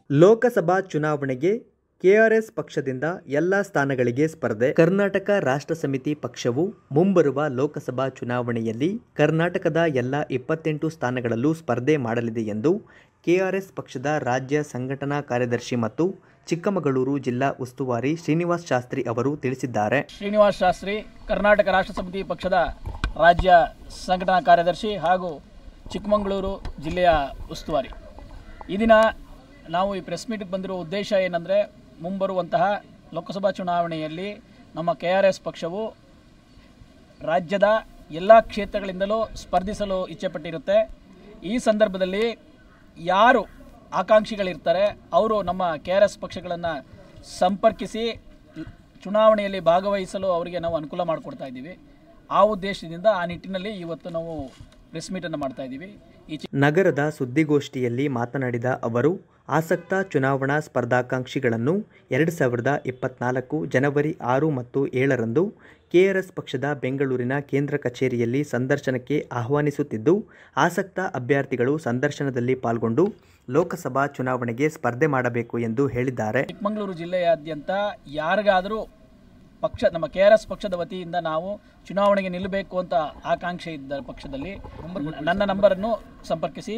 ಲೋಕಸಭಾ ಚುನಾವಣೆಗೆ ಕೆಆರ್ಎಸ್ ಪಕ್ಷದಿಂದ ಎಲ್ಲ ಸ್ಥಾನಗಳಿಗೆ ಸ್ಪರ್ಧೆ. ಕರ್ನಾಟಕ ರಾಷ್ಟ್ರ ಸಮಿತಿ ಪಕ್ಷವು ಮುಂಬರುವ ಲೋಕಸಭಾ ಚುನಾವಣೆಯಲ್ಲಿ ಕರ್ನಾಟಕದ ಎಲ್ಲ 28 ಸ್ಥಾನಗಳಲ್ಲೂ ಸ್ಪರ್ಧೆ ಮಾಡಲಿದೆ ಎಂದು ಕೆಆರ್ಎಸ್ ಪಕ್ಷದ ರಾಜ್ಯ ಸಂಘಟನಾ ಕಾರ್ಯದರ್ಶಿ ಮತ್ತು ಚಿಕ್ಕಮಗಳೂರು ಜಿಲ್ಲಾ ಉಸ್ತುವಾರಿ ಶ್ರೀನಿವಾಸ್ ಶಾಸ್ತ್ರಿ ಅವರು ತಿಳಿಸಿದ್ದಾರೆ. ಶ್ರೀನಿವಾಸ್ ಶಾಸ್ತ್ರಿ, ಕರ್ನಾಟಕ ರಾಷ್ಟ್ರ ಸಮಿತಿ ಪಕ್ಷದ ರಾಜ್ಯ ಸಂಘಟನಾ ಕಾರ್ಯದರ್ಶಿ ಹಾಗೂ ಚಿಕ್ಕಮಗಳೂರು ಜಿಲ್ಲೆಯ ಉಸ್ತುವಾರಿ. ಈ ದಿನ ನಾವು ಈ ಪ್ರೆಸ್ ಮೀಟ್ಗೆ ಬಂದಿರೋ ಉದ್ದೇಶ ಏನಂದರೆ, ಮುಂಬರುವಂತಹ ಲೋಕಸಭಾ ಚುನಾವಣೆಯಲ್ಲಿ ನಮ್ಮ ಕೆಆರ್ಎಸ್ ಪಕ್ಷವು ರಾಜ್ಯದ ಎಲ್ಲ ಕ್ಷೇತ್ರಗಳಿಂದಲೂ ಸ್ಪರ್ಧಿಸಲು ಇಚ್ಛೆಪಟ್ಟಿರುತ್ತೆ. ಈ ಸಂದರ್ಭದಲ್ಲಿ ಯಾರು ಆಕಾಂಕ್ಷಿಗಳಿರ್ತಾರೆ ಅವರು ನಮ್ಮ ಕೆಆರ್ಎಸ್ ಪಕ್ಷಗಳನ್ನು ಸಂಪರ್ಕಿಸಿ ಚುನಾವಣೆಯಲ್ಲಿ ಭಾಗವಹಿಸಲು ಅವರಿಗೆ ನಾವು ಅನುಕೂಲ ಮಾಡಿಕೊಡ್ತಾ ಇದ್ದೀವಿ. ಆ ಉದ್ದೇಶದಿಂದ ಆ ನಿಟ್ಟಿನಲ್ಲಿ ಇವತ್ತು ನಾವು ಪ್ರೆಸ್ ಮೀಟನ್ನು ಮಾಡ್ತಾ ಇದ್ದೀವಿ. ನಗರದ ಸುದ್ದಿಗೋಷ್ಠಿಯಲ್ಲಿ ಮಾತನಾಡಿದ ಅವರು, ಆಸಕ್ತ ಚುನಾವಣಾ ಸ್ಪರ್ಧಾಕಾಂಕ್ಷಿಗಳನ್ನು 2024 ಜನವರಿ 6 ಮತ್ತು 7ರಂದು ಕೆಆರ್ಎಸ್ ಪಕ್ಷದ ಬೆಂಗಳೂರಿನ ಕೇಂದ್ರ ಕಚೇರಿಯಲ್ಲಿ ಸಂದರ್ಶನಕ್ಕೆ ಆಹ್ವಾನಿಸುತ್ತಿದ್ದು, ಆಸಕ್ತ ಅಭ್ಯರ್ಥಿಗಳು ಸಂದರ್ಶನದಲ್ಲಿ ಪಾಲ್ಗೊಂಡು ಲೋಕಸಭಾ ಚುನಾವಣೆಗೆ ಸ್ಪರ್ಧೆ ಮಾಡಬೇಕು ಎಂದು ಹೇಳಿದ್ದಾರೆ. ಚಿಕ್ಕಮಗಳೂರು ಜಿಲ್ಲೆಯಾದ್ಯಂತ ಯಾರಿಗಾದರೂ ನಮ್ಮ ಕೆಆರ್ಎಸ್ ಪಕ್ಷದ ವತಿಯಿಂದ ನಾವು ಚುನಾವಣೆಗೆ ನಿಲ್ಲಬೇಕು ಅಂತ ಆಕಾಂಕ್ಷೆ ಇದ್ದ ಪಕ್ಷದಲ್ಲಿ ನನ್ನ ನಂಬರನ್ನು ಸಂಪರ್ಕಿಸಿ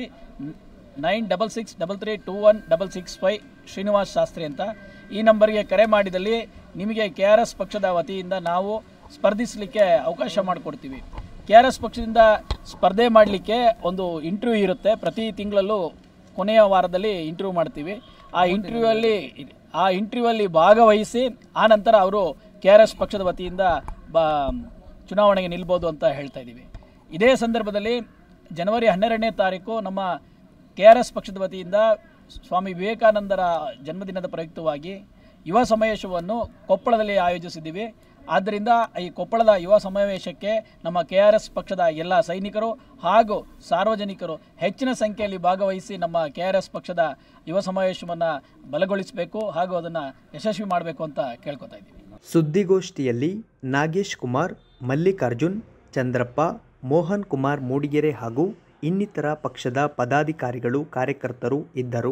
9663321665 ಶ್ರೀನಿವಾಸ್ ಶಾಸ್ತ್ರಿ ಅಂತ ಈ ನಂಬರ್ಗೆ ಕರೆ ಮಾಡಿದಲ್ಲಿ ನಿಮಗೆ ಕೆಆರ್ಎಸ್ ಪಕ್ಷದ ವತಿಯಿಂದ ನಾವು ಸ್ಪರ್ಧಿಸಲಿಕ್ಕೆ ಅವಕಾಶ ಮಾಡಿಕೊಡ್ತೀವಿ. ಕೆಆರ್ಎಸ್ ಪಕ್ಷದಿಂದ ಸ್ಪರ್ಧೆ ಮಾಡಲಿಕ್ಕೆ ಒಂದು ಇಂಟರ್ವ್ಯೂ ಇರುತ್ತೆ. ಪ್ರತಿ ತಿಂಗಳಲ್ಲೂ ಕೊನೆಯ ವಾರದಲ್ಲಿ ಇಂಟರ್ವ್ಯೂ ಮಾಡ್ತೀವಿ. ಆ ಇಂಟರ್ವ್ಯೂವಲ್ಲಿ ಭಾಗವಹಿಸಿ ಆನಂತರ ಅವರು ಕೆಆರ್ಎಸ್ ಪಕ್ಷದ ವತಿಯಿಂದ ಚುನಾವಣೆಗೆ ನಿಲ್ಬೋದು ಅಂತ ಹೇಳ್ತಾ ಇದ್ದೀವಿ. ಇದೇ ಸಂದರ್ಭದಲ್ಲಿ ಜನವರಿ 12ನೇ ತಾರೀಕು ನಮ್ಮ ಕೆಆರ್ಎಸ್ ಪಕ್ಷದ ವತಿಯಿಂದ ಸ್ವಾಮಿ ವಿವೇಕಾನಂದರ ಜನ್ಮದಿನದ ಪ್ರಯುಕ್ತವಾಗಿ ಯುವ ಸಮಾವೇಶವನ್ನು ಕೊಪ್ಪಳದಲ್ಲಿ ಆಯೋಜಿಸಿದ್ದೀವಿ. ಆದ್ದರಿಂದ ಈ ಕೊಪ್ಪಳದ ಯುವ ಸಮಾವೇಶಕ್ಕೆ ನಮ್ಮ ಕೆಆರ್ಎಸ್ ಪಕ್ಷದ ಎಲ್ಲ ಸೈನಿಕರು ಹಾಗೂ ಸಾರ್ವಜನಿಕರು ಹೆಚ್ಚಿನ ಸಂಖ್ಯೆಯಲ್ಲಿ ಭಾಗವಹಿಸಿ ನಮ್ಮ ಕೆಆರ್ಎಸ್ ಪಕ್ಷದ ಯುವ ಸಮಾವೇಶವನ್ನು ಬಲಗೊಳಿಸಬೇಕು ಹಾಗೂ ಅದನ್ನು ಯಶಸ್ವಿ ಮಾಡಬೇಕು ಅಂತ ಕೇಳ್ಕೊತಾ ಇದ್ದೀವಿ. ಸುದ್ದಿಗೋಷ್ಠಿಯಲ್ಲಿ ನಾಗೇಶ್ ಕುಮಾರ್, ಮಲ್ಲಿಕಾರ್ಜುನ್, ಚಂದ್ರಪ್ಪ, ಮೋಹನ್ ಕುಮಾರ್ ಮೂಡಿಗೆರೆ ಹಾಗೂ ಇನ್ನಿತರ ಪಕ್ಷದ ಪದಾಧಿಕಾರಿಗಳು, ಕಾರ್ಯಕರ್ತರು ಇದ್ದರು.